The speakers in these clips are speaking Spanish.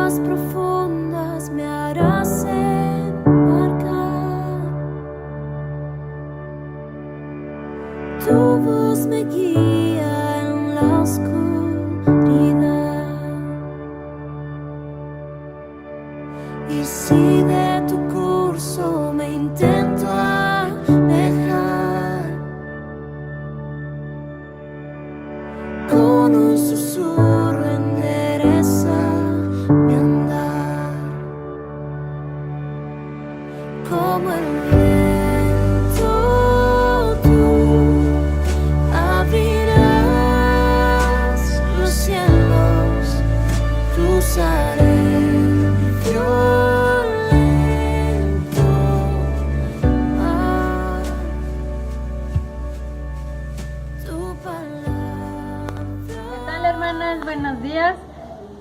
aguas profundas me harás embarcar. Tu voz me guía en la oscuridad. Y si de tu curso me intento alejar, con un susurro endereza mi andar. Como el viento tú abrirás los cielos, cruzaré violento mar. Tu palabra. ¿Qué tal, hermanas? Buenos días.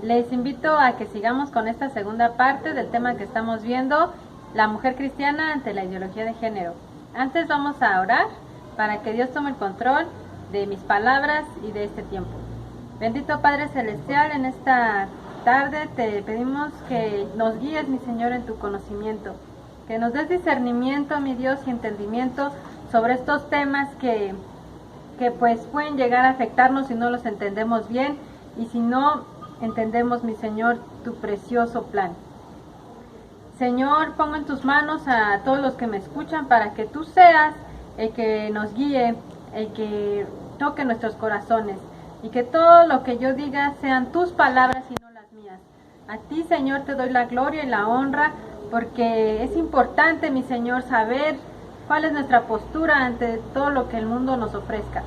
Les invito a que sigamos con esta segunda parte del tema que estamos viendo, la mujer cristiana ante la ideología de género. Antes vamos a orar para que Dios tome el control de mis palabras y de este tiempo. Bendito Padre Celestial, en esta tarde te pedimos que nos guíes, mi Señor, en tu conocimiento, que nos des discernimiento, mi Dios, y entendimiento sobre estos temas que pues pueden llegar a afectarnos si no los entendemos bien y si no entendemos, mi Señor, tu precioso plan. Señor, pongo en tus manos a todos los que me escuchan para que tú seas el que nos guíe, el que toque nuestros corazones y que todo lo que yo diga sean tus palabras y no las mías. A ti, Señor, te doy la gloria y la honra porque es importante, mi Señor, saber cuál es nuestra postura ante todo lo que el mundo nos ofrezca.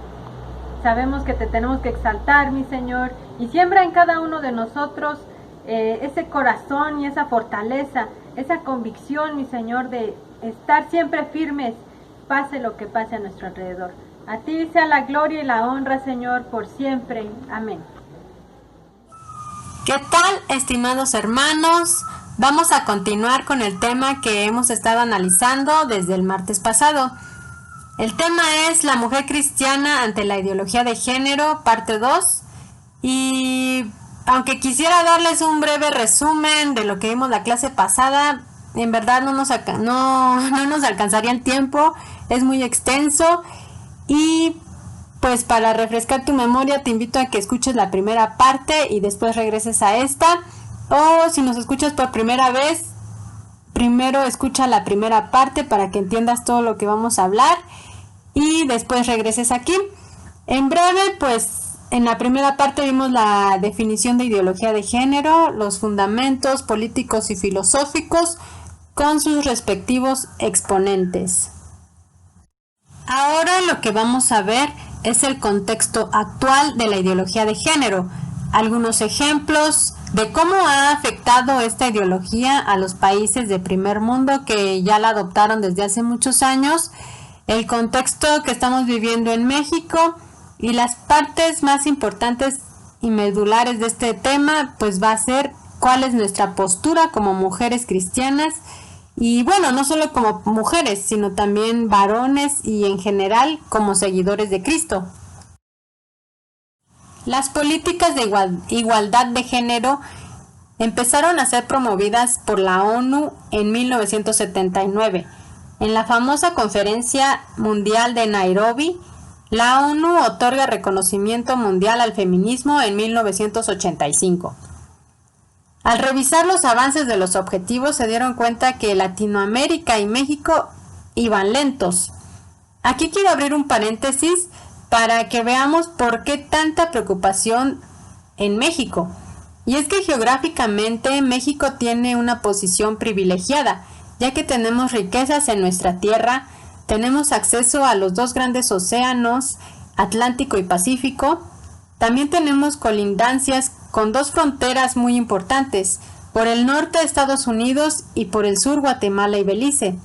Sabemos que te tenemos que exaltar, mi Señor, y siembra en cada uno de nosotros ese corazón y esa fortaleza, esa convicción, mi Señor, de estar siempre firmes, pase lo que pase a nuestro alrededor. A ti sea la gloria y la honra, Señor, por siempre. Amén. ¿Qué tal, estimados hermanos? Vamos a continuar con el tema que hemos estado analizando desde el martes pasado. El tema es la mujer cristiana ante la ideología de género, parte 2. Y aunque quisiera darles un breve resumen de lo que vimos la clase pasada, en verdad no nos alcanzaría el tiempo, es muy extenso. Y pues para refrescar tu memoria te invito a que escuches la primera parte y después regreses a esta. O si nos escuchas por primera vez, primero escucha la primera parte para que entiendas todo lo que vamos a hablar y después regreses aquí. En breve, pues en la primera parte vimos la definición de ideología de género, los fundamentos políticos y filosóficos con sus respectivos exponentes. Ahora lo que vamos a ver es el contexto actual de la ideología de género, algunos ejemplos de cómo ha afectado esta ideología a los países de primer mundo que ya la adoptaron desde hace muchos años, el contexto que estamos viviendo en México y las partes más importantes y medulares de este tema, pues va a ser cuál es nuestra postura como mujeres cristianas y bueno, no solo como mujeres, sino también varones y en general como seguidores de Cristo. Las políticas de igualdad de género empezaron a ser promovidas por la ONU en 1979. En la famosa Conferencia Mundial de Nairobi, la ONU otorga reconocimiento mundial al feminismo en 1985. Al revisar los avances de los objetivos se dieron cuenta que Latinoamérica y México iban lentos. Aquí quiero abrir un paréntesis para que veamos por qué tanta preocupación en México. Y es que geográficamente México tiene una posición privilegiada, ya que tenemos riquezas en nuestra tierra, tenemos acceso a los dos grandes océanos, Atlántico y Pacífico. También tenemos colindancias con dos fronteras muy importantes, por el norte Estados Unidos y por el sur Guatemala y Belice.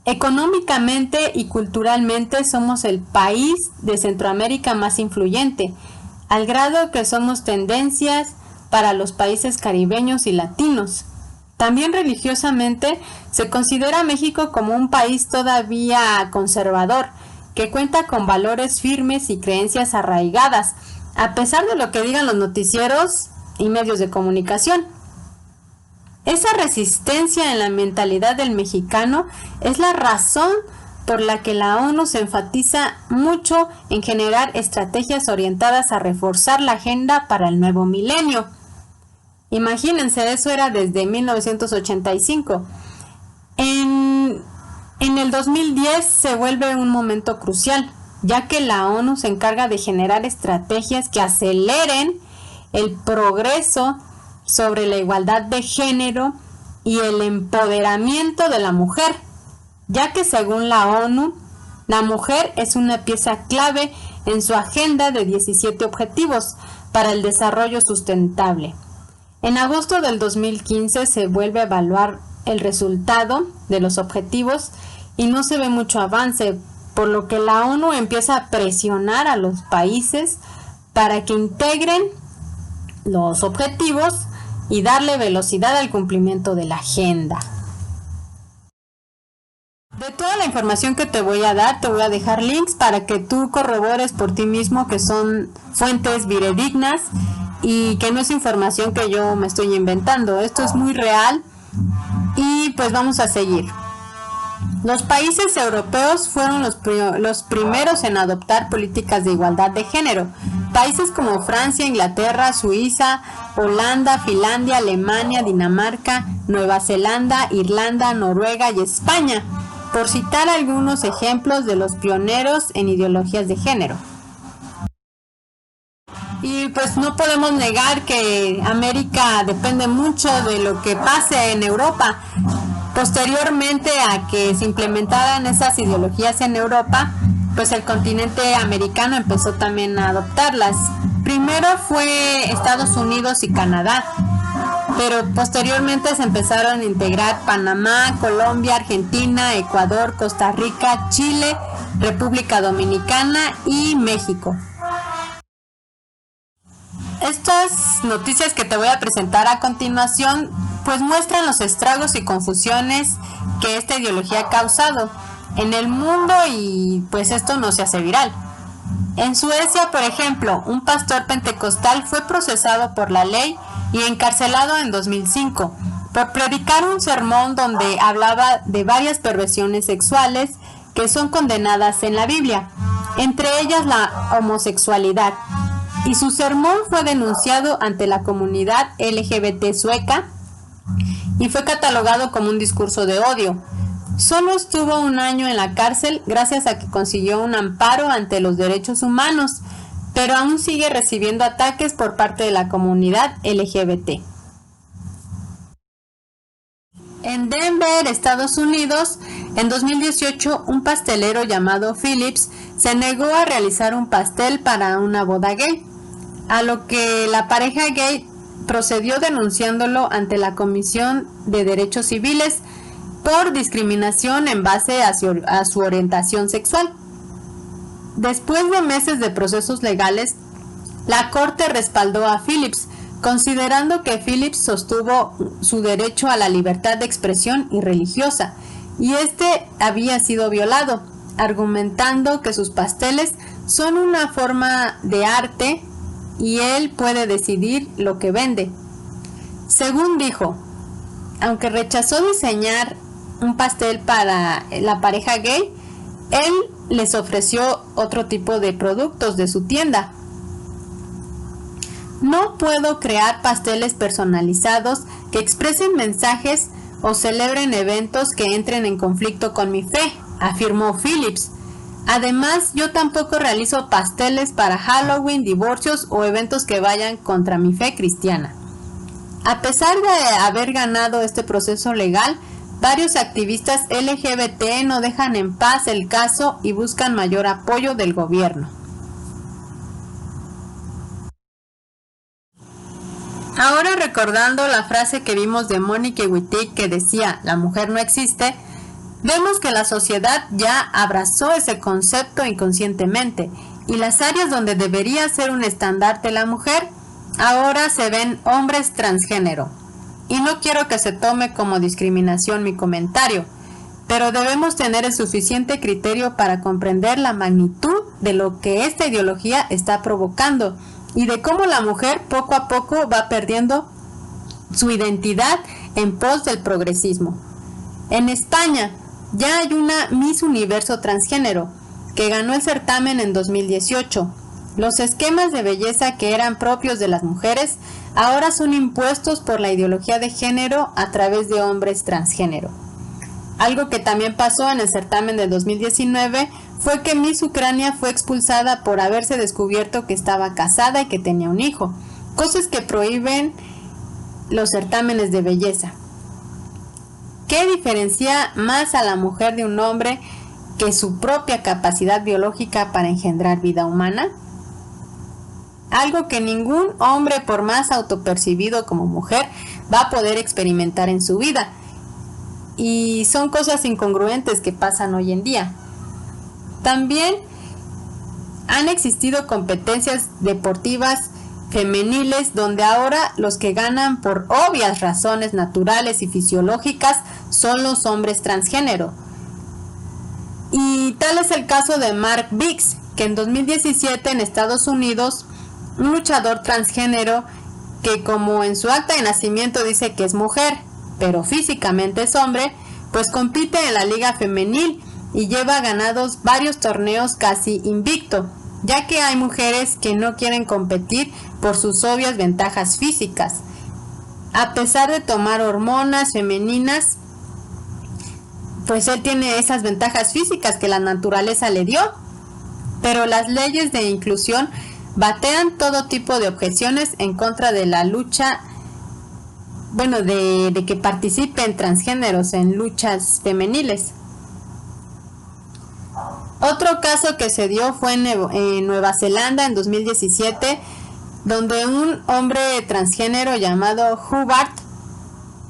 Económicamente y culturalmente somos el país de Centroamérica más influyente, al grado que somos tendencias para los países caribeños y latinos. También religiosamente se considera a México como un país todavía conservador, que cuenta con valores firmes y creencias arraigadas, a pesar de lo que digan los noticieros y medios de comunicación. Esa resistencia en la mentalidad del mexicano es la razón por la que la ONU se enfatiza mucho en generar estrategias orientadas a reforzar la agenda para el nuevo milenio. Imagínense, eso era desde 1985. En el 2010 se vuelve un momento crucial, ya que la ONU se encarga de generar estrategias que aceleren el progreso sobre la igualdad de género y el empoderamiento de la mujer, ya que según la ONU, la mujer es una pieza clave en su agenda de 17 objetivos para el desarrollo sustentable. En agosto del 2015 se vuelve a evaluar el resultado de los objetivos y no se ve mucho avance, por lo que la ONU empieza a presionar a los países para que integren los objetivos y darle velocidad al cumplimiento de la agenda. De toda la información que te voy a dar, te voy a dejar links para que tú corrobores por ti mismo que son fuentes fidedignas y que no es información que yo me estoy inventando. Esto es muy real y pues vamos a seguir. Los países europeos fueron los primeros en adoptar políticas de igualdad de género. Países como Francia, Inglaterra, Suiza, Holanda, Finlandia, Alemania, Dinamarca, Nueva Zelanda, Irlanda, Noruega y España, por citar algunos ejemplos de los pioneros en ideologías de género. Y pues no podemos negar que América depende mucho de lo que pase en Europa. Posteriormente a que se implementaran esas ideologías en Europa, pues el continente americano empezó también a adoptarlas. Primero fue Estados Unidos y Canadá, pero posteriormente se empezaron a integrar Panamá, Colombia, Argentina, Ecuador, Costa Rica, Chile, República Dominicana y México. Estas noticias que te voy a presentar a continuación pues muestran los estragos y confusiones que esta ideología ha causado en el mundo y pues esto no se hace viral. En Suecia, por ejemplo, un pastor pentecostal fue procesado por la ley y encarcelado en 2005 por predicar un sermón donde hablaba de varias perversiones sexuales que son condenadas en la Biblia, entre ellas la homosexualidad. Y su sermón fue denunciado ante la comunidad LGBT sueca y fue catalogado como un discurso de odio. Solo estuvo 1 año en la cárcel gracias a que consiguió un amparo ante los derechos humanos, pero aún sigue recibiendo ataques por parte de la comunidad LGBT. En Denver, Estados Unidos, en 2018, un pastelero llamado Phillips se negó a realizar un pastel para una boda gay, a lo que la pareja gay procedió denunciándolo ante la Comisión de Derechos Civiles por discriminación en base a su orientación sexual. Después de meses de procesos legales, la Corte respaldó a Phillips, considerando que Phillips sostuvo su derecho a la libertad de expresión y religiosa, y este había sido violado, argumentando que sus pasteles son una forma de arte y él puede decidir lo que vende. Según dijo, aunque rechazó diseñar un pastel para la pareja gay, él les ofreció otro tipo de productos de su tienda. No puedo crear pasteles personalizados que expresen mensajes o celebren eventos que entren en conflicto con mi fe, afirmó Phillips. Además, yo tampoco realizo pasteles para Halloween, divorcios o eventos que vayan contra mi fe cristiana. A pesar de haber ganado este proceso legal, varios activistas LGBT no dejan en paz el caso y buscan mayor apoyo del gobierno. Ahora, recordando la frase que vimos de Monique Wittig que decía "la mujer no existe", vemos que la sociedad ya abrazó ese concepto inconscientemente y las áreas donde debería ser un estandarte la mujer, ahora se ven hombres transgénero. Y no quiero que se tome como discriminación mi comentario, pero debemos tener el suficiente criterio para comprender la magnitud de lo que esta ideología está provocando y de cómo la mujer poco a poco va perdiendo su identidad en pos del progresismo. En España ya hay una Miss Universo transgénero que ganó el certamen en 2018. Los esquemas de belleza que eran propios de las mujeres ahora son impuestos por la ideología de género a través de hombres transgénero. Algo que también pasó en el certamen de 2019 fue que Miss Ucrania fue expulsada por haberse descubierto que estaba casada y que tenía un hijo, cosas que prohíben los certámenes de belleza. ¿Qué diferencia más a la mujer de un hombre que su propia capacidad biológica para engendrar vida humana? Algo que ningún hombre, por más autopercibido como mujer, va a poder experimentar en su vida. Y son cosas incongruentes que pasan hoy en día. También han existido competencias deportivas femeniles donde ahora los que ganan por obvias razones naturales y fisiológicas son los hombres transgénero. Y tal es el caso de Mark Biggs, que en 2017 en Estados Unidos, un luchador transgénero que como en su acta de nacimiento dice que es mujer, pero físicamente es hombre, pues compite en la liga femenil y lleva ganados varios torneos casi invicto, ya que hay mujeres que no quieren competir por sus obvias ventajas físicas. A pesar de tomar hormonas femeninas, pues él tiene esas ventajas físicas que la naturaleza le dio, pero las leyes de inclusión batean todo tipo de objeciones en contra de la lucha, de que participen transgéneros en luchas femeniles. Otro caso que se dio fue en Nueva Zelanda en 2017, donde un hombre transgénero llamado Hubbard,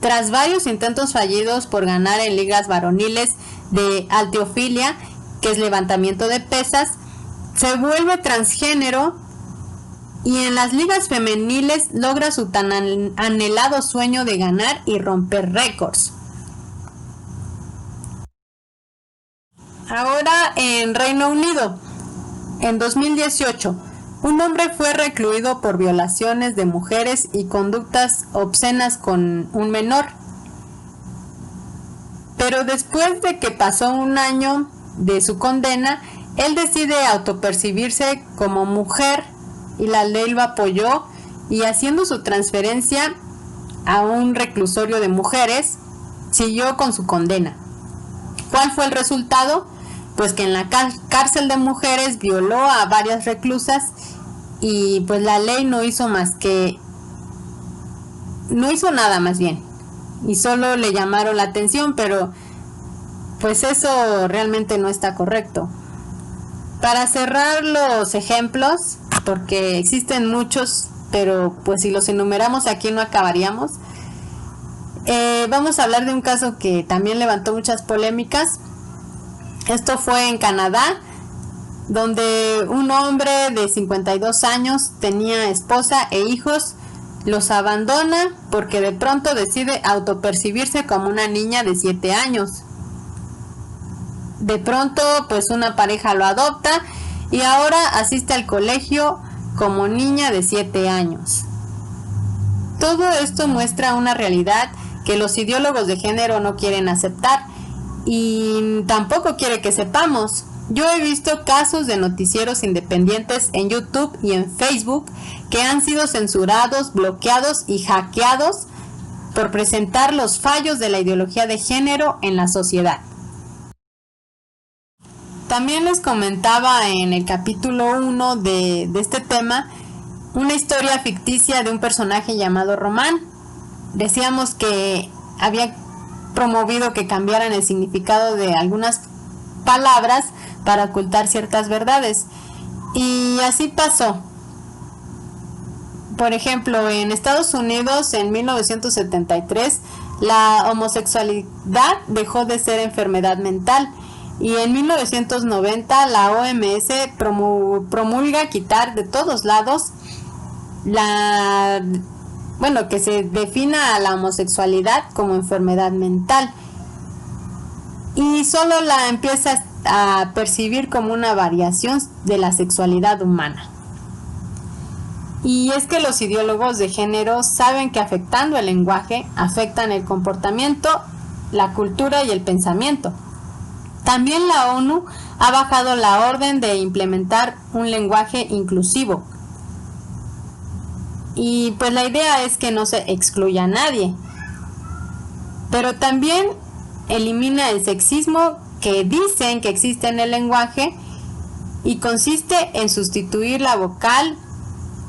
tras varios intentos fallidos por ganar en ligas varoniles de halterofilia, que es levantamiento de pesas, se vuelve transgénero y en las ligas femeniles logra su tan anhelado sueño de ganar y romper récords. Ahora en Reino Unido, en 2018, un hombre fue recluido por violaciones de mujeres y conductas obscenas con un menor. Pero después de que pasó un año de su condena, él decide autopercibirse como mujer y la ley lo apoyó, y haciendo su transferencia a un reclusorio de mujeres, siguió con su condena. ¿Cuál fue el resultado? Pues que en la cárcel de mujeres violó a varias reclusas y pues la ley no hizo nada más bien, y solo le llamaron la atención, pero pues eso realmente no está correcto. Para cerrar los ejemplos, porque existen muchos, pero pues si los enumeramos aquí no acabaríamos, vamos a hablar de un caso que también levantó muchas polémicas. Esto fue en Canadá, donde un hombre de 52 años tenía esposa e hijos, los abandona porque de pronto decide autopercibirse como una niña de 7 años. De pronto, pues una pareja lo adopta y ahora asiste al colegio como niña de 7 años. Todo esto muestra una realidad que los ideólogos de género no quieren aceptar y tampoco quiere que sepamos. Yo he visto casos de noticieros independientes en YouTube y en Facebook que han sido censurados, bloqueados y hackeados por presentar los fallos de la ideología de género en la sociedad. También les comentaba en el capítulo 1 de este tema una historia ficticia de un personaje llamado Román. Decíamos que había promovido que cambiaran el significado de algunas palabras para ocultar ciertas verdades, y así pasó. Por ejemplo, en Estados Unidos en 1973 la homosexualidad dejó de ser enfermedad mental, y en 1990 la OMS promulga quitar de todos lados que se defina a la homosexualidad como enfermedad mental, y solo la empieza a percibir como una variación de la sexualidad humana. Y es que los ideólogos de género saben que afectando el lenguaje, afectan el comportamiento, la cultura y el pensamiento. También la ONU ha bajado la orden de implementar un lenguaje inclusivo. Y pues la idea es que no se excluya a nadie. Pero también elimina el sexismo que dicen que existe en el lenguaje y consiste en sustituir la vocal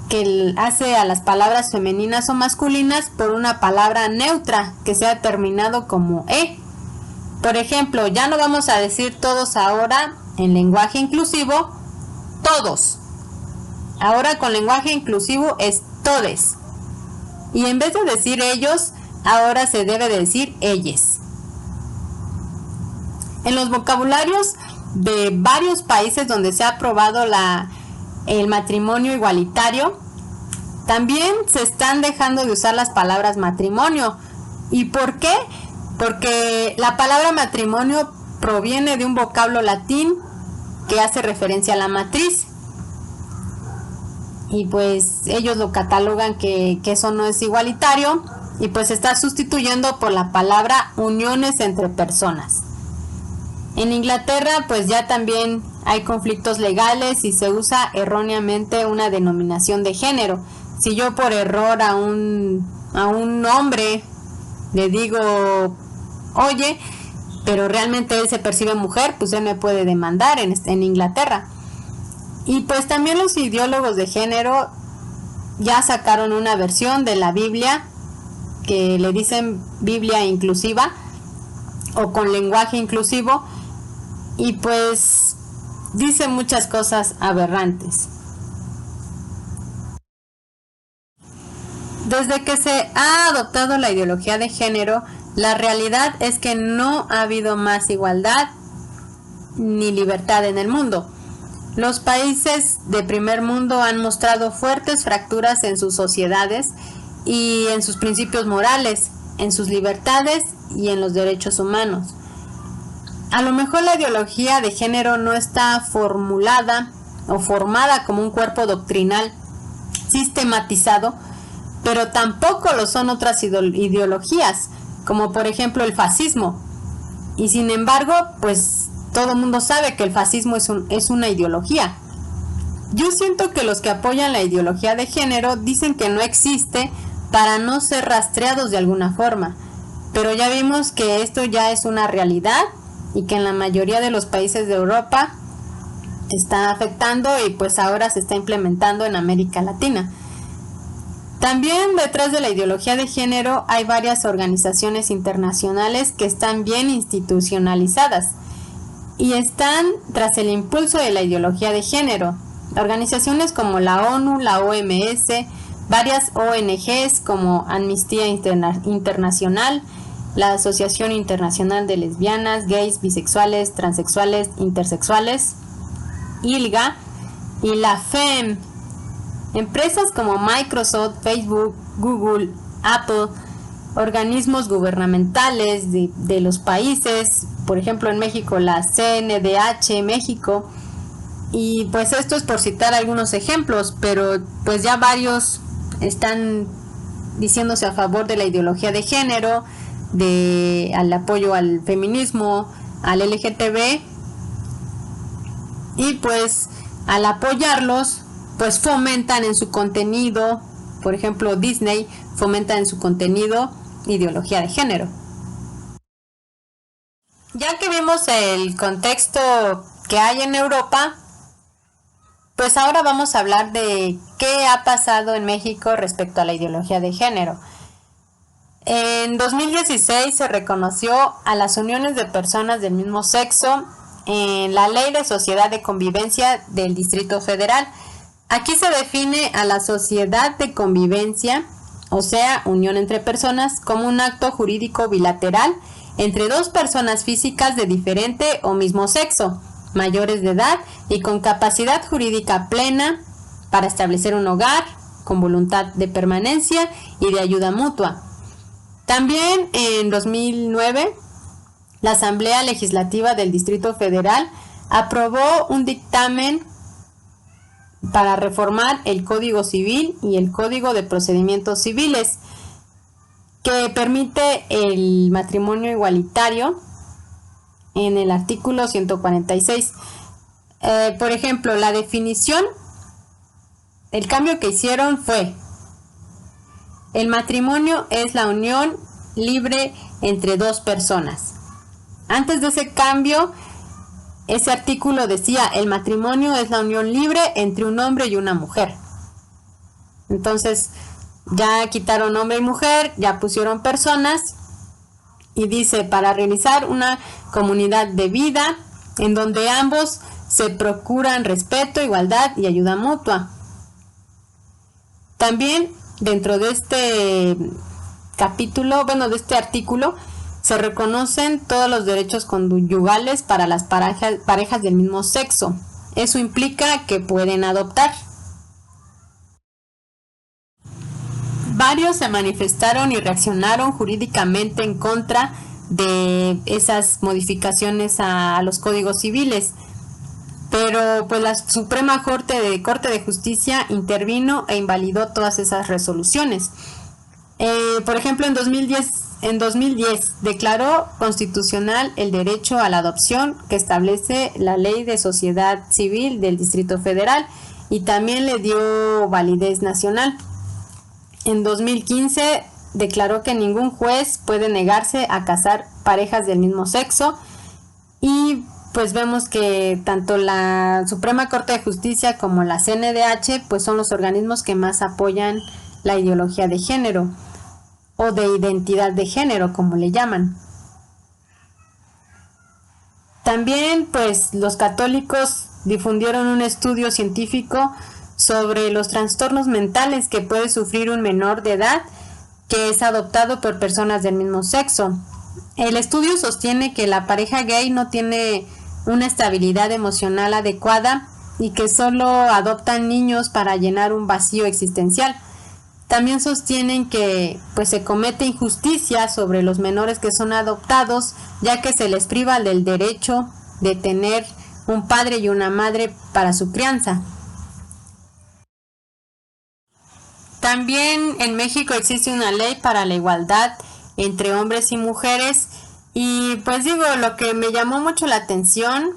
que hace a las palabras femeninas o masculinas por una palabra neutra que sea terminado como E. Por ejemplo, ya no vamos a decir todos ahora en lenguaje inclusivo, todos. Ahora con lenguaje inclusivo es todes. Y en vez de decir ellos, ahora se debe de decir ellas. En los vocabularios de varios países donde se ha aprobado el matrimonio igualitario, también se están dejando de usar las palabras matrimonio. ¿Y por qué? Porque la palabra matrimonio proviene de un vocablo latín que hace referencia a la matriz. Y pues ellos lo catalogan que eso no es igualitario y pues se está sustituyendo por la palabra uniones entre personas. En Inglaterra pues ya también hay conflictos legales y se usa erróneamente una denominación de género. Si yo por error a un hombre le digo oye, pero realmente él se percibe mujer, pues él me puede demandar en Inglaterra. Y pues también los ideólogos de género ya sacaron una versión de la Biblia que le dicen Biblia inclusiva o con lenguaje inclusivo y pues dice muchas cosas aberrantes. Desde que se ha adoptado la ideología de género, la realidad es que no ha habido más igualdad ni libertad en el mundo. Los países de primer mundo han mostrado fuertes fracturas en sus sociedades y en sus principios morales, en sus libertades y en los derechos humanos. A lo mejor la ideología de género no está formulada o formada como un cuerpo doctrinal sistematizado, pero tampoco lo son otras ideologías, como por ejemplo el fascismo. Y sin embargo, pues todo el mundo sabe que el fascismo es una ideología. Yo siento que los que apoyan la ideología de género dicen que no existe para no ser rastreados de alguna forma, pero ya vimos que esto ya es una realidad y que en la mayoría de los países de Europa está afectando y pues ahora se está implementando en América Latina. También detrás de la ideología de género hay varias organizaciones internacionales que están bien institucionalizadas y están tras el impulso de la ideología de género. Organizaciones como la ONU, la OMS, varias ONGs como Amnistía Internacional, la Asociación Internacional de Lesbianas, Gays, Bisexuales, Transexuales, Intersexuales, ILGA y la FEM. Empresas como Microsoft, Facebook, Google, Apple, organismos gubernamentales de los países, por ejemplo en México la CNDH México, y pues esto es por citar algunos ejemplos, pero pues ya varios están diciéndose a favor de la ideología de género, al apoyo al feminismo, al LGTB, y pues al apoyarlos pues fomentan en su contenido, por ejemplo Disney fomenta en su contenido ideología de género. Ya que vimos el contexto que hay en Europa, pues ahora vamos a hablar de qué ha pasado en México respecto a la ideología de género. En 2016 se reconoció a las uniones de personas del mismo sexo en la Ley de Sociedad de Convivencia del Distrito Federal. Aquí se define a la sociedad de convivencia, o sea, unión entre personas, como un acto jurídico bilateral entre dos personas físicas de diferente o mismo sexo, mayores de edad y con capacidad jurídica plena para establecer un hogar, con voluntad de permanencia y de ayuda mutua. También en 2009, la Asamblea Legislativa del Distrito Federal aprobó un dictamen para reformar el Código Civil y el Código de Procedimientos Civiles, que permite el matrimonio igualitario en el artículo 146. Por ejemplo, la definición, el cambio que hicieron fue: el matrimonio es la unión libre entre dos personas. Antes de ese cambio, ese artículo decía: el matrimonio es la unión libre entre un hombre y una mujer. Entonces, ya quitaron hombre y mujer, ya pusieron personas, y dice: para realizar una comunidad de vida en donde ambos se procuran respeto, igualdad y ayuda mutua. También dentro de este capítulo, de este artículo, se reconocen todos los derechos conyugales para las parejas del mismo sexo. Eso implica que pueden adoptar. Varios se manifestaron y reaccionaron jurídicamente en contra de esas modificaciones a los códigos civiles, pero pues la Suprema Corte de Justicia intervino e invalidó todas esas resoluciones. Por ejemplo, en 2010 declaró constitucional el derecho a la adopción que establece la Ley de Sociedad Civil del Distrito Federal, y también le dio validez nacional. En 2015 declaró que ningún juez puede negarse a casar parejas del mismo sexo, y pues vemos que tanto la Suprema Corte de Justicia como la CNDH pues son los organismos que más apoyan la ideología de género, o de identidad de género, como le llaman. También pues los católicos difundieron un estudio científico sobre los trastornos mentales que puede sufrir un menor de edad que es adoptado por personas del mismo sexo. El estudio sostiene que la pareja gay no tiene una estabilidad emocional adecuada y que solo adoptan niños para llenar un vacío existencial. También sostienen que pues se comete injusticia sobre los menores que son adoptados, ya que se les priva del derecho de tener un padre y una madre para su crianza. También en México existe una ley para la igualdad entre hombres y mujeres, y pues lo que me llamó mucho la atención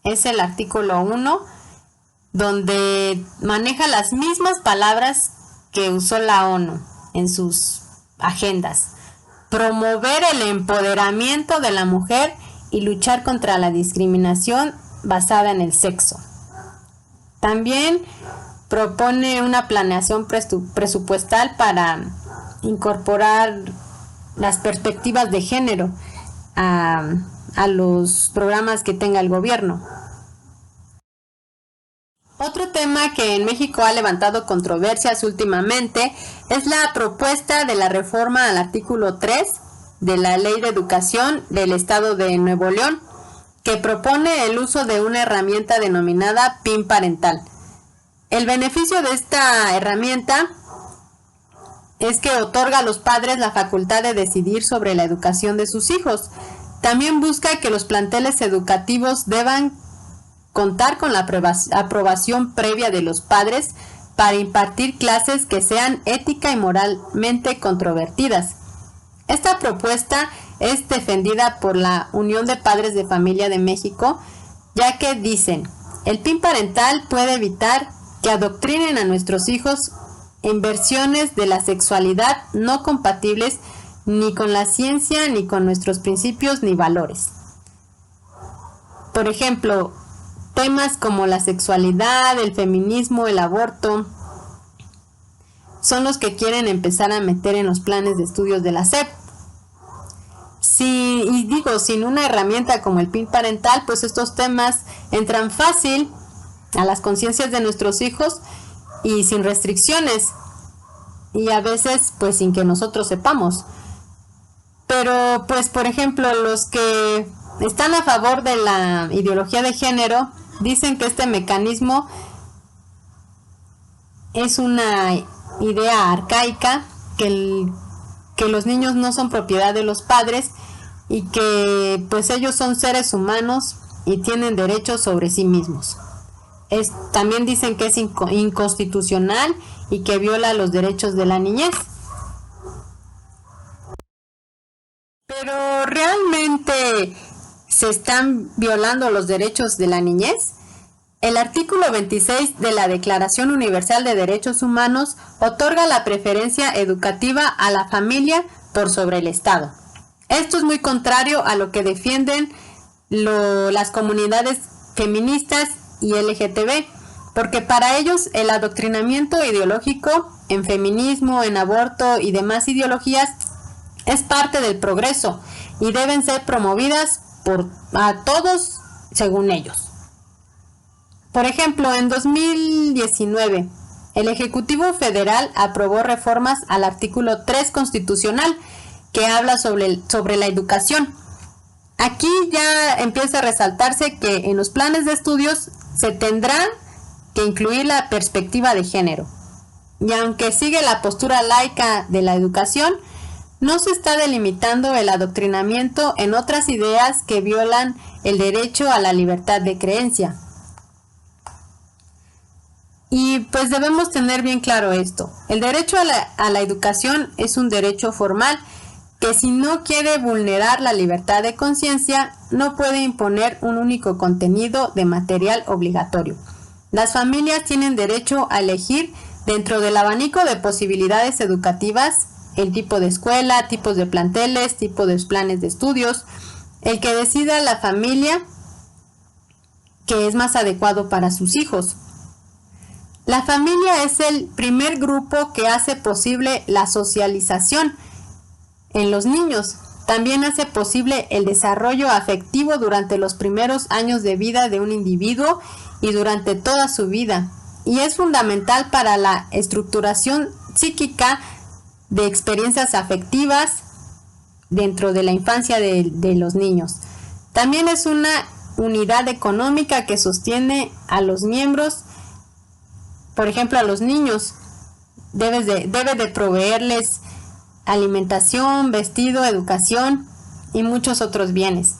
es el artículo 1, donde maneja las mismas palabras que usó la ONU en sus agendas: promover el empoderamiento de la mujer y luchar contra la discriminación basada en el sexo. También propone una planeación presupuestal para incorporar las perspectivas de género a los programas que tenga el gobierno. Otro tema que en México ha levantado controversias últimamente es la propuesta de la reforma al artículo 3 de la Ley de Educación del Estado de Nuevo León, que propone el uso de una herramienta denominada PIN parental. El beneficio de esta herramienta es que otorga a los padres la facultad de decidir sobre la educación de sus hijos. También busca que los planteles educativos deban contar con la aprobación previa de los padres para impartir clases que sean ética y moralmente controvertidas. Esta propuesta es defendida por la Unión de Padres de Familia de México, ya que dicen: el PIN parental puede evitar que adoctrinen a nuestros hijos en versiones de la sexualidad no compatibles ni con la ciencia, ni con nuestros principios ni valores. Por ejemplo, temas como la sexualidad, el feminismo, el aborto, son los que quieren empezar a meter en los planes de estudios de la SEP. Sin una herramienta como el PIN parental, pues estos temas entran fácil a las conciencias de nuestros hijos y sin restricciones, y a veces pues sin que nosotros sepamos. Pero pues por ejemplo, los que están a favor de la ideología de género dicen que este mecanismo es una idea arcaica, que los niños no son propiedad de los padres y que pues ellos son seres humanos y tienen derechos sobre sí mismos. también dicen que es inconstitucional y que viola los derechos de la niñez. Pero ¿realmente se están violando los derechos de la niñez? El artículo 26 de la Declaración Universal de Derechos Humanos otorga la preferencia educativa a la familia por sobre el Estado. Esto es muy contrario a lo que defienden las comunidades feministas y LGTB, porque para ellos el adoctrinamiento ideológico en feminismo, en aborto y demás ideologías es parte del progreso y deben ser promovidas a todos según ellos. Por ejemplo, en 2019, el Ejecutivo Federal aprobó reformas al artículo 3 constitucional que habla sobre la educación. Aquí ya empieza a resaltarse que en los planes de estudios se tendrá que incluir la perspectiva de género. Y aunque sigue la postura laica de la educación, no se está delimitando el adoctrinamiento en otras ideas que violan el derecho a la libertad de creencia. Y pues debemos tener bien claro esto. El derecho a la educación es un derecho formal que si no quiere vulnerar la libertad de conciencia, no puede imponer un único contenido de material obligatorio. Las familias tienen derecho a elegir dentro del abanico de posibilidades educativas el tipo de escuela, tipos de planteles, tipo de planes de estudios, el que decida la familia que es más adecuado para sus hijos. La familia es el primer grupo que hace posible la socialización en los niños. También hace posible el desarrollo afectivo durante los primeros años de vida de un individuo y durante toda su vida. Y es fundamental para la estructuración psíquica de experiencias afectivas dentro de la infancia de los niños. También es una unidad económica que sostiene a los miembros. Por ejemplo, a los niños debe de proveerles alimentación, vestido, educación y muchos otros bienes.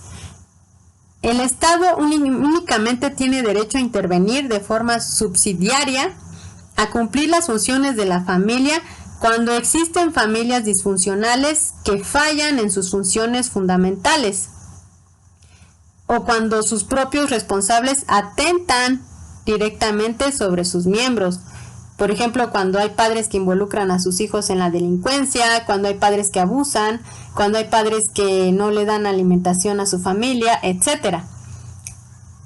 El Estado únicamente tiene derecho a intervenir de forma subsidiaria a cumplir las funciones de la familia cuando existen familias disfuncionales que fallan en sus funciones fundamentales o cuando sus propios responsables atentan directamente sobre sus miembros. Por ejemplo, cuando hay padres que involucran a sus hijos en la delincuencia, cuando hay padres que abusan, cuando hay padres que no le dan alimentación a su familia, etc.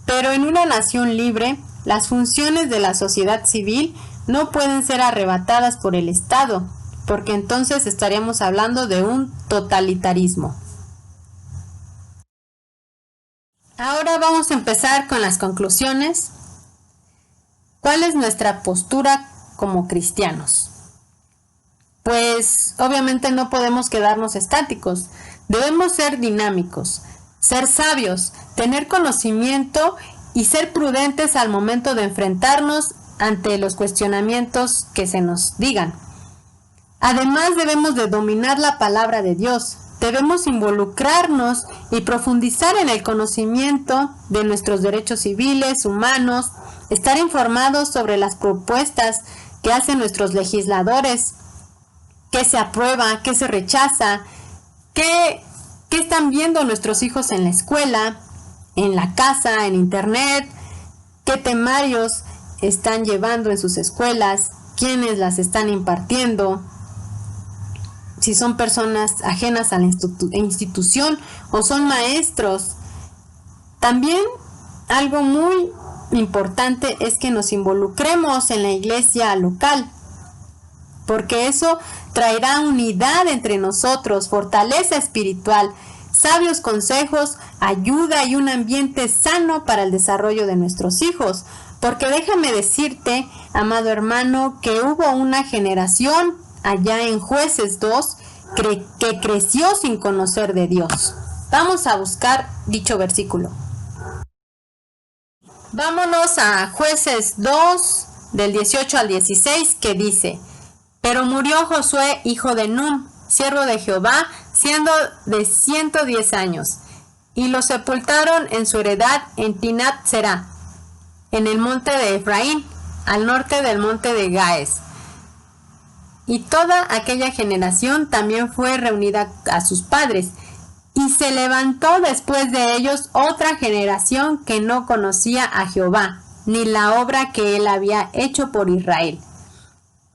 Pero en una nación libre, las funciones de la sociedad civil no pueden ser arrebatadas por el Estado, porque entonces estaríamos hablando de un totalitarismo. Ahora vamos a empezar con las conclusiones. ¿Cuál es nuestra postura como cristianos? Pues obviamente no podemos quedarnos estáticos, debemos ser dinámicos, ser sabios, tener conocimiento y ser prudentes al momento de enfrentarnos ante los cuestionamientos que se nos digan. Además debemos de dominar la palabra de Dios, debemos involucrarnos y profundizar en el conocimiento de nuestros derechos civiles, humanos, estar informados sobre las propuestas que hacen nuestros legisladores, qué se aprueba, qué se rechaza, qué están viendo nuestros hijos en la escuela, en la casa, en internet, qué temarios están llevando en sus escuelas, quiénes las están impartiendo, si son personas ajenas a la institución o son maestros. También algo muy importante es que nos involucremos en la iglesia local, porque eso traerá unidad entre nosotros, fortaleza espiritual, sabios consejos, ayuda y un ambiente sano para el desarrollo de nuestros hijos. Porque déjame decirte, amado hermano, que hubo una generación allá en Jueces 2 que creció sin conocer de Dios. Vamos a buscar dicho versículo. Vámonos a Jueces 2, del 18 al 16, que dice: Pero murió Josué, hijo de Nun, siervo de Jehová, siendo de 110 años, y lo sepultaron en su heredad en Timnat Será. en el monte de Efraín, al norte del monte de Gaes. Y toda aquella generación también fue reunida a sus padres. Y se levantó después de ellos otra generación que no conocía a Jehová, ni la obra que él había hecho por Israel.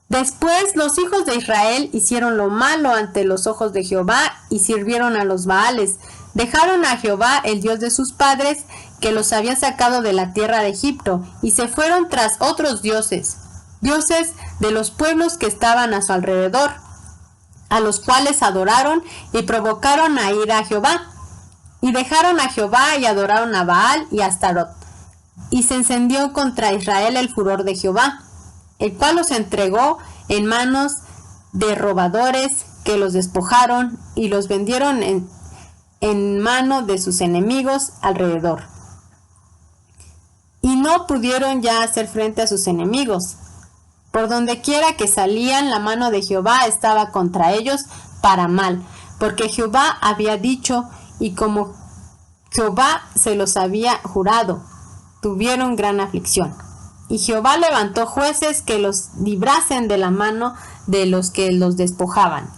Después los hijos de Israel hicieron lo malo ante los ojos de Jehová y sirvieron a los Baales. Dejaron a Jehová, el Dios de sus padres, que los había sacado de la tierra de Egipto, y se fueron tras otros dioses, dioses de los pueblos que estaban a su alrededor, a los cuales adoraron y provocaron a ira a Jehová. Y dejaron a Jehová y adoraron a Baal y a Astarot. Y se encendió contra Israel el furor de Jehová, el cual los entregó en manos de robadores que los despojaron y los vendieron en mano de sus enemigos alrededor. Y no pudieron ya hacer frente a sus enemigos. Por donde quiera que salían, la mano de Jehová estaba contra ellos para mal, porque Jehová había dicho, y como Jehová se los había jurado, tuvieron gran aflicción. Y Jehová levantó jueces que los librasen de la mano de los que los despojaban.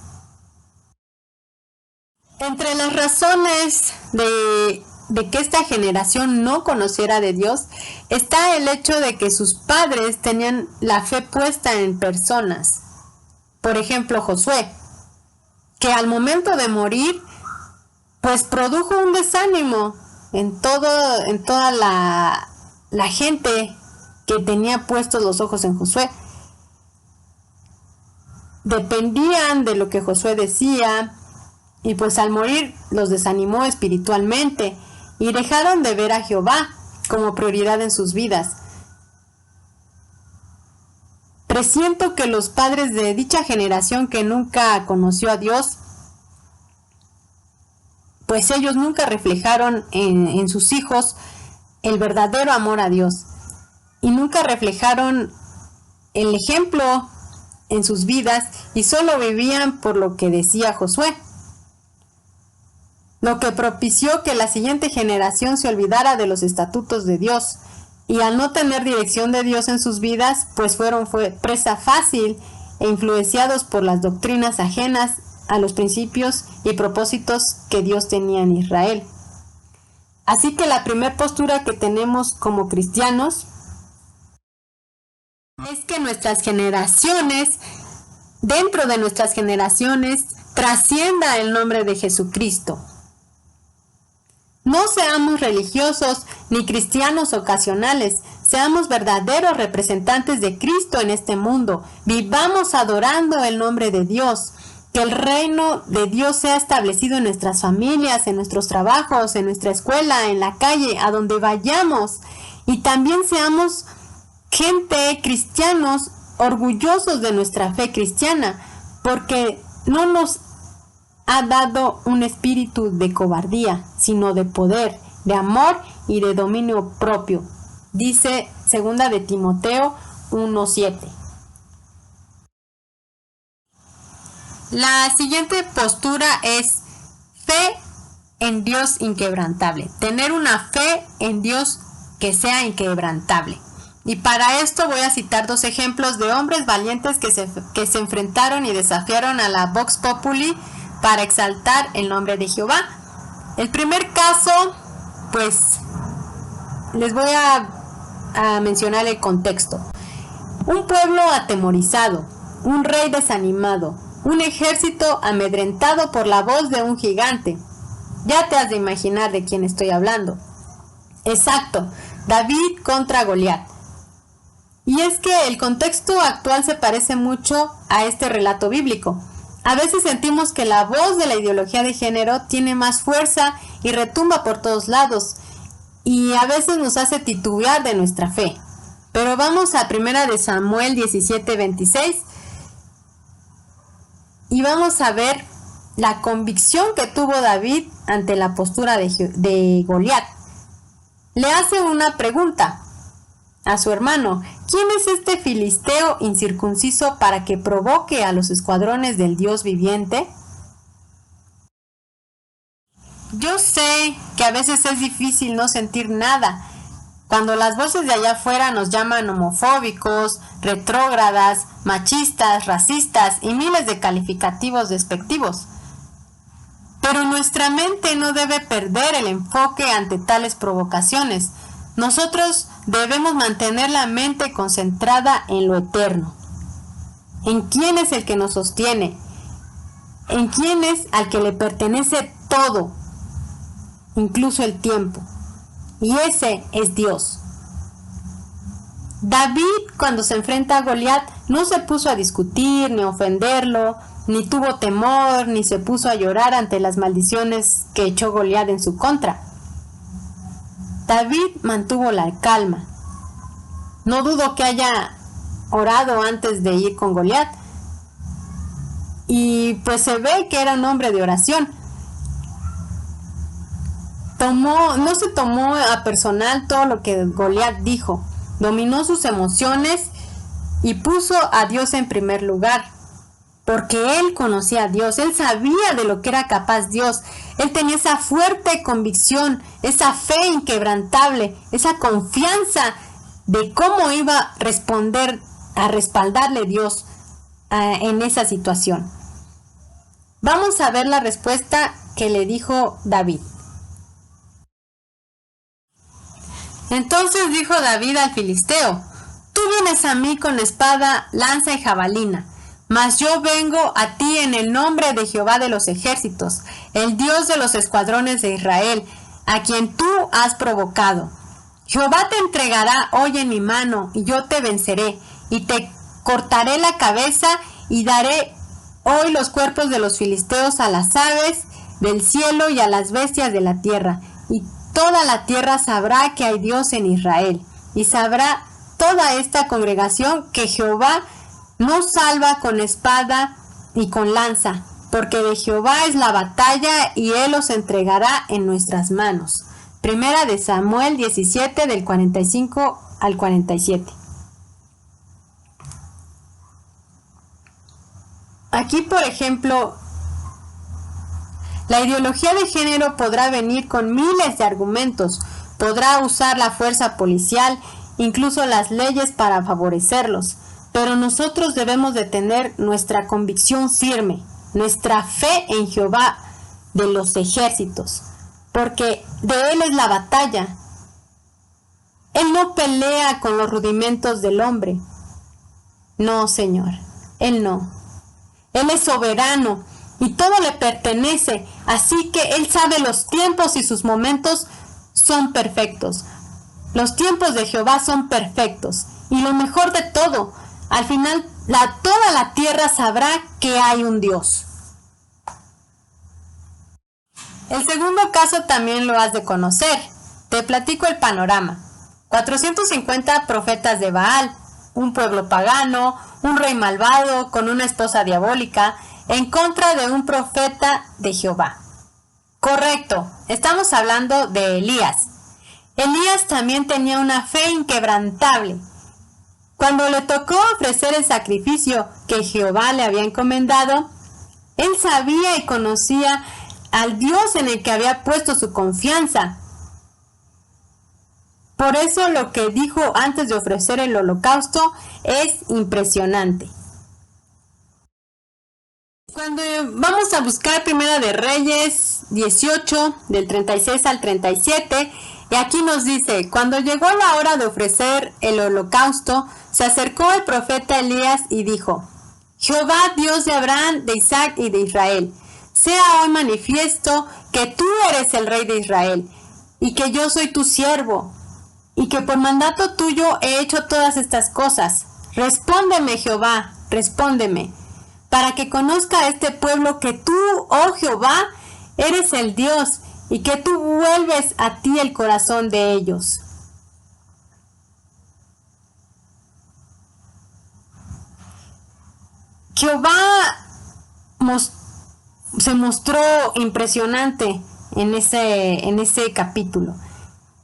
Entre las razones de que esta generación no conociera de Dios está el hecho de que sus padres tenían la fe puesta en personas. Por ejemplo, Josué, que al momento de morir, pues produjo un desánimo en toda la gente que tenía puestos los ojos en Josué. Dependían de lo que Josué decía, y pues al morir los desanimó espiritualmente y dejaron de ver a Jehová como prioridad en sus vidas. Presiento que los padres de dicha generación que nunca conoció a Dios, pues ellos nunca reflejaron en sus hijos el verdadero amor a Dios y nunca reflejaron el ejemplo en sus vidas y solo vivían por lo que decía Josué, lo que propició que la siguiente generación se olvidara de los estatutos de Dios, y al no tener dirección de Dios en sus vidas, pues fue presa fácil e influenciados por las doctrinas ajenas a los principios y propósitos que Dios tenía en Israel. Así que la primera postura que tenemos como cristianos es que dentro de nuestras generaciones, trascienda el nombre de Jesucristo. No seamos religiosos ni cristianos ocasionales, seamos verdaderos representantes de Cristo en este mundo. Vivamos adorando el nombre de Dios. Que el reino de Dios sea establecido en nuestras familias, en nuestros trabajos, en nuestra escuela, en la calle, a donde vayamos. Y también seamos gente, cristianos, orgullosos de nuestra fe cristiana, porque no nos ha dado un espíritu de cobardía, sino de poder, de amor y de dominio propio. Dice 2 de Timoteo 1:7. La siguiente postura es fe en Dios inquebrantable. Tener una fe en Dios que sea inquebrantable. Y para esto voy a citar 2 ejemplos de hombres valientes que se enfrentaron y desafiaron a la Vox Populi para exaltar el nombre de Jehová. El primer caso, pues, les voy a mencionar el contexto. Un pueblo atemorizado, un rey desanimado, un ejército amedrentado por la voz de un gigante. Ya te has de imaginar de quién estoy hablando. Exacto, David contra Goliat. Y es que el contexto actual se parece mucho a este relato bíblico. A veces sentimos que la voz de la ideología de género tiene más fuerza y retumba por todos lados, y a veces nos hace titubear de nuestra fe. Pero vamos a 1 de Samuel 17:26 y vamos a ver la convicción que tuvo David ante la postura de Goliat. Le hace una pregunta a su hermano: ¿quién es este filisteo incircunciso para que provoque a los escuadrones del Dios viviente? Yo sé que a veces es difícil no sentir nada, Cuando las voces de allá afuera nos llaman homofóbicos, retrógradas, machistas, racistas y miles de calificativos despectivos. Pero nuestra mente no debe perder el enfoque ante tales provocaciones. Nosotros debemos mantener la mente concentrada en lo eterno. ¿En quién es el que nos sostiene? ¿En quién es al que le pertenece todo, incluso el tiempo? Y ese es Dios. David, cuando se enfrenta a Goliat, no se puso a discutir, ni a ofenderlo, ni tuvo temor, ni se puso a llorar ante las maldiciones que echó Goliat en su contra. David mantuvo la calma. No dudo que haya orado antes de ir con Goliat. Y pues se ve que era un hombre de oración. No se tomó a personal todo lo que Goliat dijo. Dominó sus emociones y puso a Dios en primer lugar. Porque él conocía a Dios, él sabía de lo que era capaz Dios. Él tenía esa fuerte convicción, esa fe inquebrantable, esa confianza de cómo iba a respaldarle Dios en esa situación. Vamos a ver la respuesta que le dijo David. Entonces dijo David al filisteo: tú vienes a mí con espada, lanza y jabalina, mas yo vengo a ti en el nombre de Jehová de los ejércitos, el Dios de los escuadrones de Israel, a quien tú has provocado. Jehová te entregará hoy en mi mano, y yo te venceré, y te cortaré la cabeza, y daré hoy los cuerpos de los filisteos a las aves del cielo y a las bestias de la tierra, y toda la tierra sabrá que hay Dios en Israel, y sabrá toda esta congregación que Jehová no salva con espada y con lanza, porque de Jehová es la batalla y él los entregará en nuestras manos. Primera de Samuel 17 del 45 al 47. Aquí, por ejemplo, la ideología de género podrá venir con miles de argumentos, podrá usar la fuerza policial, incluso las leyes para favorecerlos, pero nosotros debemos de tener nuestra convicción firme, nuestra fe en Jehová de los ejércitos, porque de Él es la batalla. Él no pelea con los rudimentos del hombre. No, Señor, Él no. Él es soberano y todo le pertenece, así que Él sabe los tiempos y sus momentos son perfectos. Los tiempos de Jehová son perfectos. Y lo mejor de todo, al final toda la tierra sabrá que hay un Dios. El segundo caso también lo has de conocer. Te platico el panorama. 450 profetas de Baal, un pueblo pagano, un rey malvado con una esposa diabólica, en contra de un profeta de Jehová. Correcto, estamos hablando de Elías. Elías también tenía una fe inquebrantable. Cuando le tocó ofrecer el sacrificio que Jehová le había encomendado, él sabía y conocía al Dios en el que había puesto su confianza. Por eso lo que dijo antes de ofrecer el holocausto es impresionante. Cuando vamos a buscar Primera de Reyes 18, del 36 al 37, y aquí nos dice: cuando llegó la hora de ofrecer el holocausto, se acercó el profeta Elías y dijo: Jehová, Dios de Abraham, de Isaac y de Israel, sea hoy manifiesto que tú eres el rey de Israel, y que yo soy tu siervo, y que por mandato tuyo he hecho todas estas cosas. Respóndeme, Jehová, respóndeme, para que conozca este pueblo que tú, oh Jehová, eres el Dios, y que tú vuelves a ti el corazón de ellos. Jehová se mostró impresionante en ese capítulo,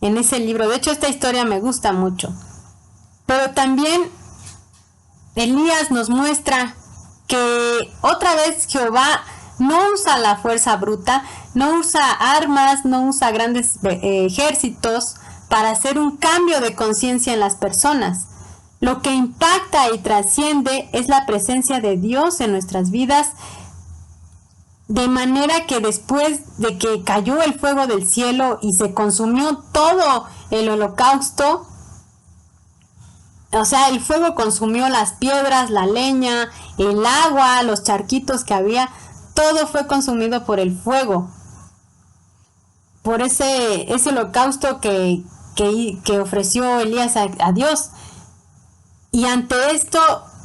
en ese libro. De hecho, esta historia me gusta mucho. Pero también Elías nos muestra que otra vez Jehová no usa la fuerza bruta, no usa armas, no usa grandes ejércitos para hacer un cambio de conciencia en las personas. Lo que impacta y trasciende es la presencia de Dios en nuestras vidas, de manera que después de que cayó el fuego del cielo y se consumió todo el holocausto, o sea, el fuego consumió las piedras, la leña, el agua, los charquitos que había, todo fue consumido por el fuego, por ese holocausto que ofreció Elías a Dios. Y ante esto,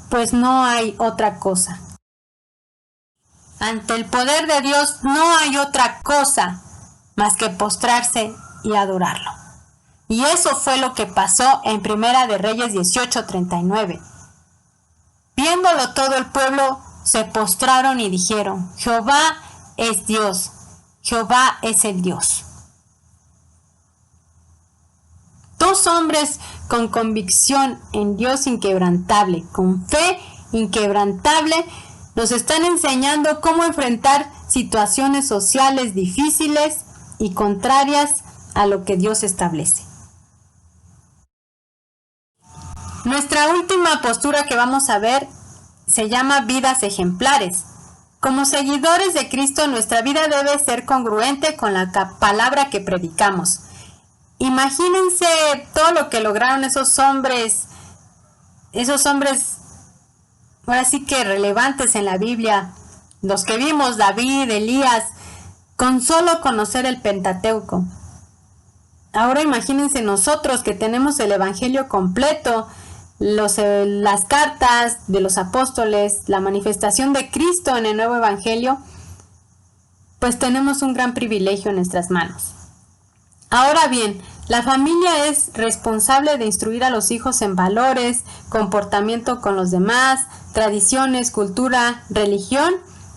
pues no hay otra cosa. Ante el poder de Dios no hay otra cosa más que postrarse y adorarlo. Y eso fue lo que pasó en Primera de Reyes 18:39. Viéndolo todo el pueblo se postraron y dijeron: Jehová es Dios, Jehová es el Dios. Dos hombres con convicción en Dios inquebrantable, con fe inquebrantable, nos están enseñando cómo enfrentar situaciones sociales difíciles y contrarias a lo que Dios establece. Nuestra última postura que vamos a ver se llama vidas ejemplares. Como seguidores de Cristo, nuestra vida debe ser congruente con la palabra que predicamos. Imagínense todo lo que lograron esos hombres ahora sí que relevantes en la Biblia, los que vimos, David, Elías, con solo conocer el Pentateuco. Ahora imagínense nosotros que tenemos el Evangelio completo, las cartas de los apóstoles, la manifestación de Cristo en el nuevo Evangelio, pues tenemos un gran privilegio en nuestras manos. Ahora bien, la familia es responsable de instruir a los hijos en valores, comportamiento con los demás, tradiciones, cultura, religión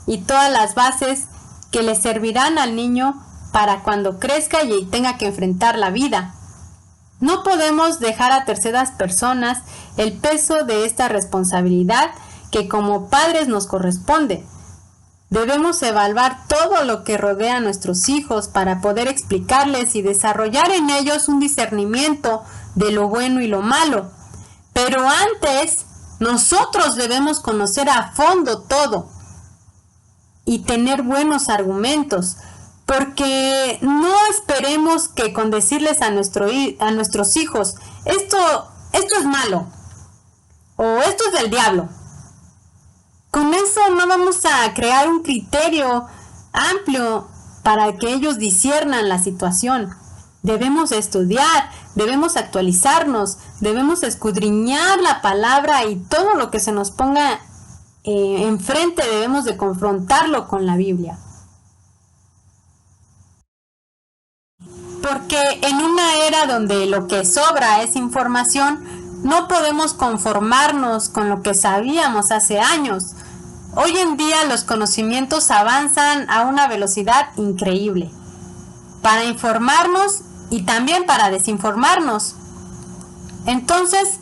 y todas las bases que le servirán al niño para cuando crezca y tenga que enfrentar la vida. No podemos dejar a terceras personas el peso de esta responsabilidad que como padres nos corresponde. Debemos evaluar todo lo que rodea a nuestros hijos para poder explicarles y desarrollar en ellos un discernimiento de lo bueno y lo malo. Pero antes, nosotros debemos conocer a fondo todo y tener buenos argumentos, porque no esperemos que con decirles a nuestros hijos, esto es malo, o esto es del diablo. Con eso no vamos a crear un criterio amplio para que ellos disciernan la situación. Debemos estudiar, debemos actualizarnos, debemos escudriñar la palabra y todo lo que se nos ponga enfrente debemos de confrontarlo con la Biblia. Porque en una era donde lo que sobra es información, no podemos conformarnos con lo que sabíamos hace años. Hoy en día los conocimientos avanzan a una velocidad increíble para informarnos y también para desinformarnos. Entonces,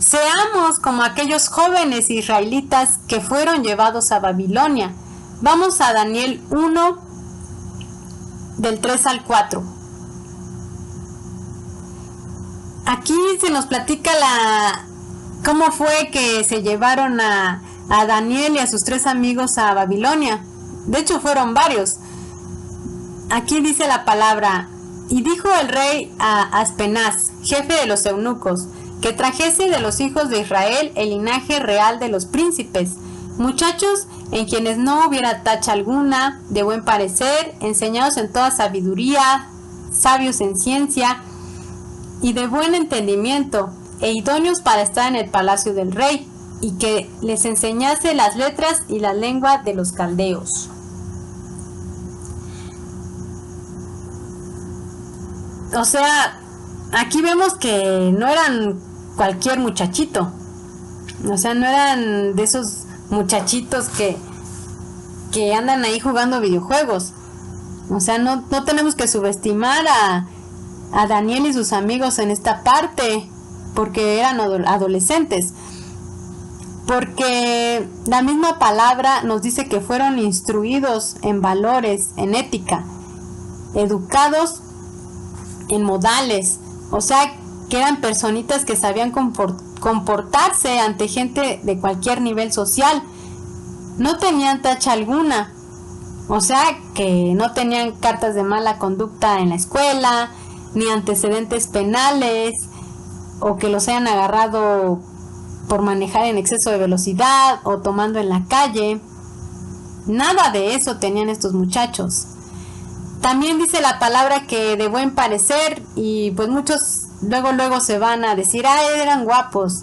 seamos como aquellos jóvenes israelitas que fueron llevados a Babilonia. Vamos a Daniel 1, del 3 al 4. Aquí se nos platica cómo fue que se llevaron a Daniel y a sus 3 amigos a Babilonia. De hecho, fueron varios. Aquí dice la palabra: y dijo el rey a Aspenaz, jefe de los eunucos, que trajese de los hijos de Israel el linaje real de los príncipes, muchachos en quienes no hubiera tacha alguna, de buen parecer, enseñados en toda sabiduría, sabios en ciencia y de buen entendimiento, e idóneos para estar en el palacio del rey, y que les enseñase las letras y la lengua de los caldeos. O sea, aquí vemos que no eran cualquier muchachito. O sea, no eran de esos muchachitos que andan ahí jugando videojuegos. O sea, no tenemos que subestimar a Daniel y sus amigos en esta parte, porque eran adolescentes. Porque la misma palabra nos dice que fueron instruidos en valores, en ética, educados en modales, O sea, que eran personitas que sabían comportarse ante gente de cualquier nivel social. No tenían tacha alguna. O sea, que no tenían cartas de mala conducta en la escuela, ni antecedentes penales, o que los hayan agarrado por manejar en exceso de velocidad o tomando en la calle. Nada de eso tenían estos muchachos. También dice la palabra que de buen parecer, y pues muchos luego se van a decir, eran guapos.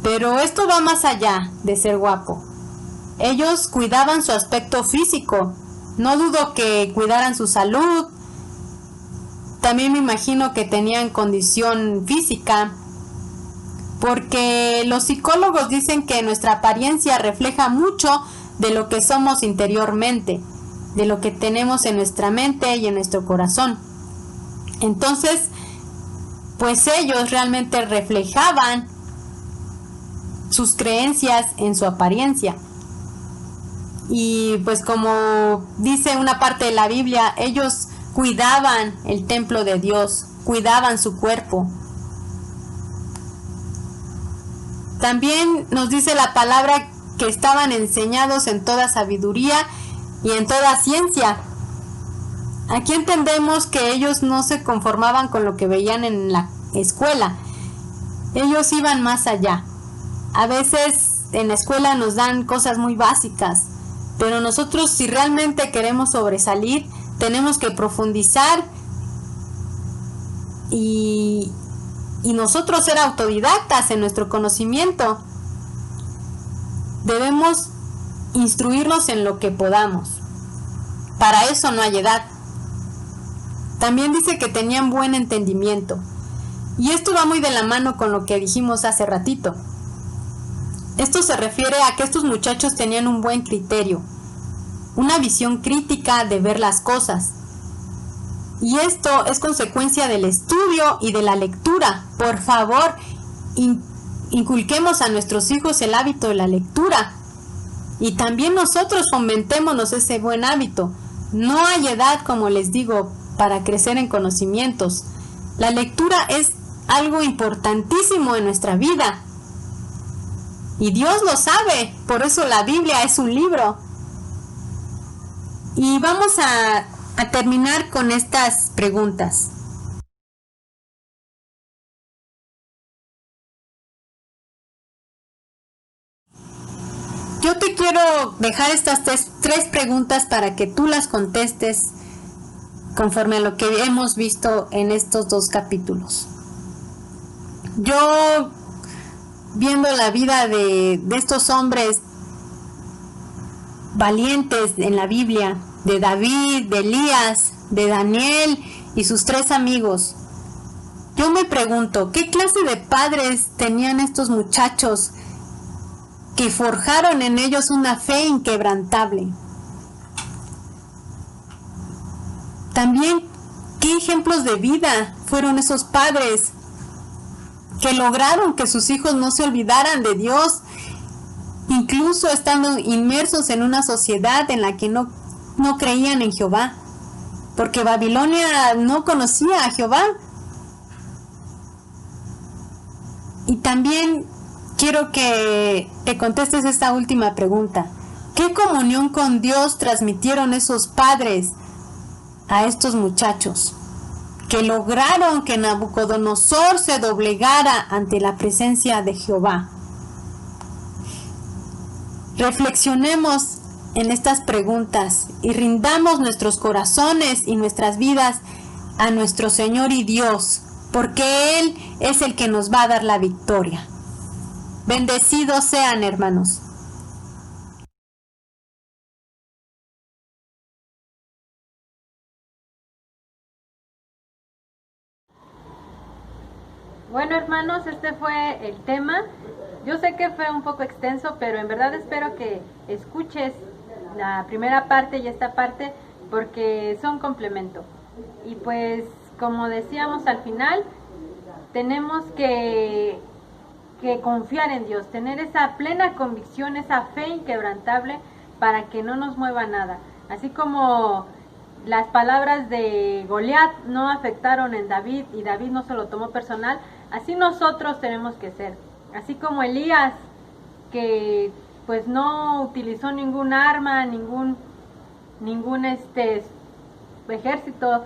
Pero esto va más allá de ser guapo. Ellos cuidaban su aspecto físico. No dudo que cuidaran su salud. También me imagino que tenían condición física, porque los psicólogos dicen que nuestra apariencia refleja mucho de lo que somos interiormente, de lo que tenemos en nuestra mente y en nuestro corazón. Entonces, pues ellos realmente reflejaban sus creencias en su apariencia. Y pues como dice una parte de la Biblia, ellos cuidaban el templo de Dios, cuidaban su cuerpo. También nos dice la palabra que estaban enseñados en toda sabiduría y en toda ciencia. Aquí entendemos que ellos no se conformaban con lo que veían en la escuela. Ellos iban más allá. A veces en la escuela nos dan cosas muy básicas, pero nosotros, si realmente queremos sobresalir, tenemos que profundizar y nosotros ser autodidactas en nuestro conocimiento. Debemos instruirnos en lo que podamos. Para eso no hay edad. También dice que tenían buen entendimiento. Y esto va muy de la mano con lo que dijimos hace ratito. Esto se refiere a que estos muchachos tenían un buen criterio, una visión crítica de ver las cosas. Y esto es consecuencia del estudio y de la lectura. Por favor, inculquemos a nuestros hijos el hábito de la lectura. Y también nosotros fomentémonos ese buen hábito. No hay edad, como les digo, para crecer en conocimientos. La lectura es algo importantísimo en nuestra vida. Y Dios lo sabe, por eso la Biblia es un libro. Y vamos a terminar con estas preguntas. Yo te quiero dejar estas tres preguntas para que tú las contestes conforme a lo que hemos visto en estos 2 capítulos. Yo, viendo la vida de estos hombres valientes en la Biblia, de David, de Elías, de Daniel y sus 3 amigos, yo me pregunto, ¿qué clase de padres tenían estos muchachos que forjaron en ellos una fe inquebrantable? También, ¿qué ejemplos de vida fueron esos padres que lograron que sus hijos no se olvidaran de Dios, incluso estando inmersos en una sociedad en la que no creían en Jehová? Porque Babilonia no conocía a Jehová. Y también quiero que te contestes esta última pregunta. ¿Qué comunión con Dios transmitieron esos padres a estos muchachos que lograron que Nabucodonosor se doblegara ante la presencia de Jehová? Reflexionemos en estas preguntas y rindamos nuestros corazones y nuestras vidas a nuestro Señor y Dios, porque Él es el que nos va a dar la victoria. Bendecidos sean, hermanos. Bueno, hermanos, este fue el tema. Yo sé que fue un poco extenso, pero en verdad espero que escuches la primera parte y esta parte, porque son complemento. Y pues, como decíamos al final, tenemos que confiar en Dios, tener esa plena convicción, esa fe inquebrantable para que no nos mueva nada. Así como las palabras de Goliat no afectaron en David y David no se lo tomó personal, así nosotros tenemos que ser. Así como Elías, que pues no utilizó ningún arma, ningún ejército,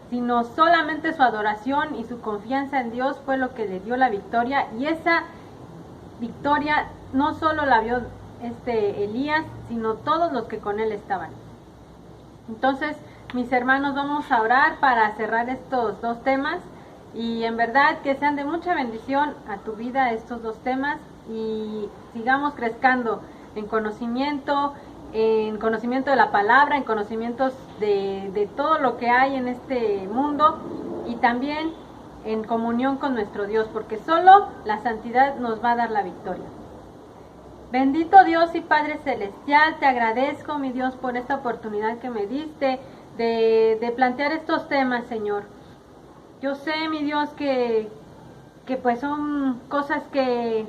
sino solamente su adoración y su confianza en Dios fue lo que le dio la victoria. Y esa victoria no solo la vio Elías, sino todos los que con él estaban. Entonces, mis hermanos, vamos a orar para cerrar estos dos temas y en verdad que sean de mucha bendición a tu vida estos dos temas y sigamos creciendo en conocimiento de la palabra, en conocimientos de todo lo que hay en este mundo y también en comunión con nuestro Dios, porque solo la santidad nos va a dar la victoria. Bendito Dios y Padre Celestial, te agradezco, mi Dios, por esta oportunidad que me diste de plantear estos temas, Señor. Yo sé, mi Dios, que pues son cosas que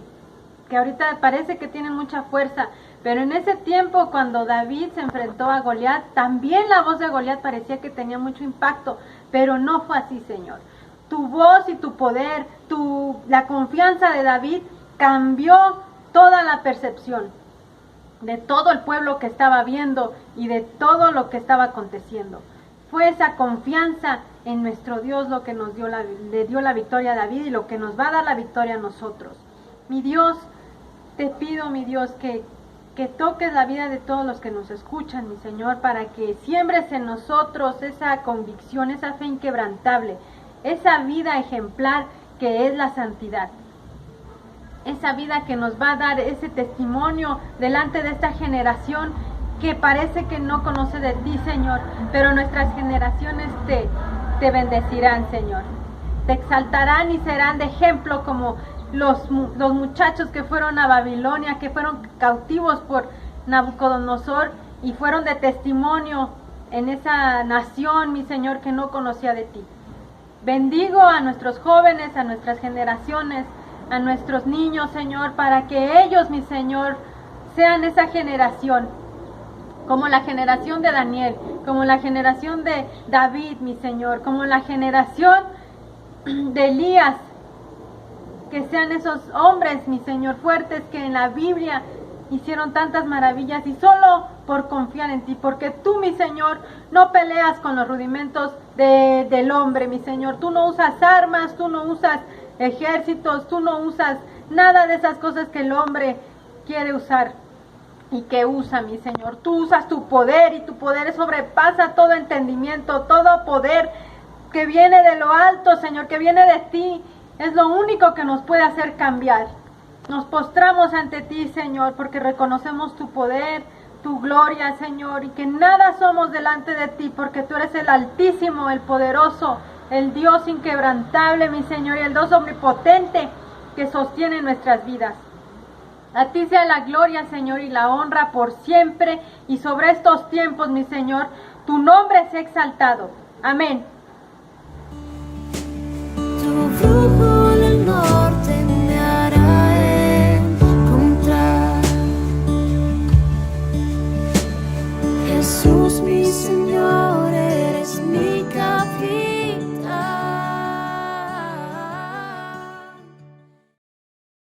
ahorita parece que tienen mucha fuerza, pero en ese tiempo cuando David se enfrentó a Goliat, también la voz de Goliat parecía que tenía mucho impacto, pero no fue así, Señor. Tu voz y tu poder, la confianza de David cambió toda la percepción de todo el pueblo que estaba viendo y de todo lo que estaba aconteciendo. Fue esa confianza en nuestro Dios lo que le dio la victoria a David y lo que nos va a dar la victoria a nosotros. Mi Dios, te pido, mi Dios, que toques la vida de todos los que nos escuchan, mi Señor, para que siembres en nosotros esa convicción, esa fe inquebrantable, esa vida ejemplar que es la santidad. Esa vida que nos va a dar ese testimonio delante de esta generación que parece que no conoce de ti, Señor, pero nuestras generaciones te bendecirán, Señor. Te exaltarán y serán de ejemplo como los muchachos que fueron a Babilonia, que fueron cautivos por Nabucodonosor y fueron de testimonio en esa nación, mi Señor, que no conocía de ti. Bendigo a nuestros jóvenes, a nuestras generaciones, a nuestros niños, Señor, para que ellos, mi Señor, sean esa generación, como la generación de Daniel, como la generación de David, mi Señor, como la generación de Elías, que sean esos hombres, mi Señor, fuertes que en la Biblia hicieron tantas maravillas y solo por confiar en ti, porque tú, mi Señor, no peleas con los rudimentos del hombre, mi Señor. Tú no usas armas, tú no usas ejércitos, tú no usas nada de esas cosas que el hombre quiere usar y que usa, mi Señor. Tú usas tu poder y tu poder sobrepasa todo entendimiento, todo poder que viene de lo alto, Señor, que viene de ti. Es lo único que nos puede hacer cambiar. Nos postramos ante ti, Señor, porque reconocemos tu poder, tu gloria, Señor, y que nada somos delante de ti, porque tú eres el Altísimo, el Poderoso, el Dios inquebrantable, mi Señor, y el Dios omnipotente que sostiene nuestras vidas. A ti sea la gloria, Señor, y la honra por siempre y sobre estos tiempos, mi Señor. Tu nombre sea exaltado. Amén. Tu brújula al norte me hará encontrar. Jesús, mi Señor.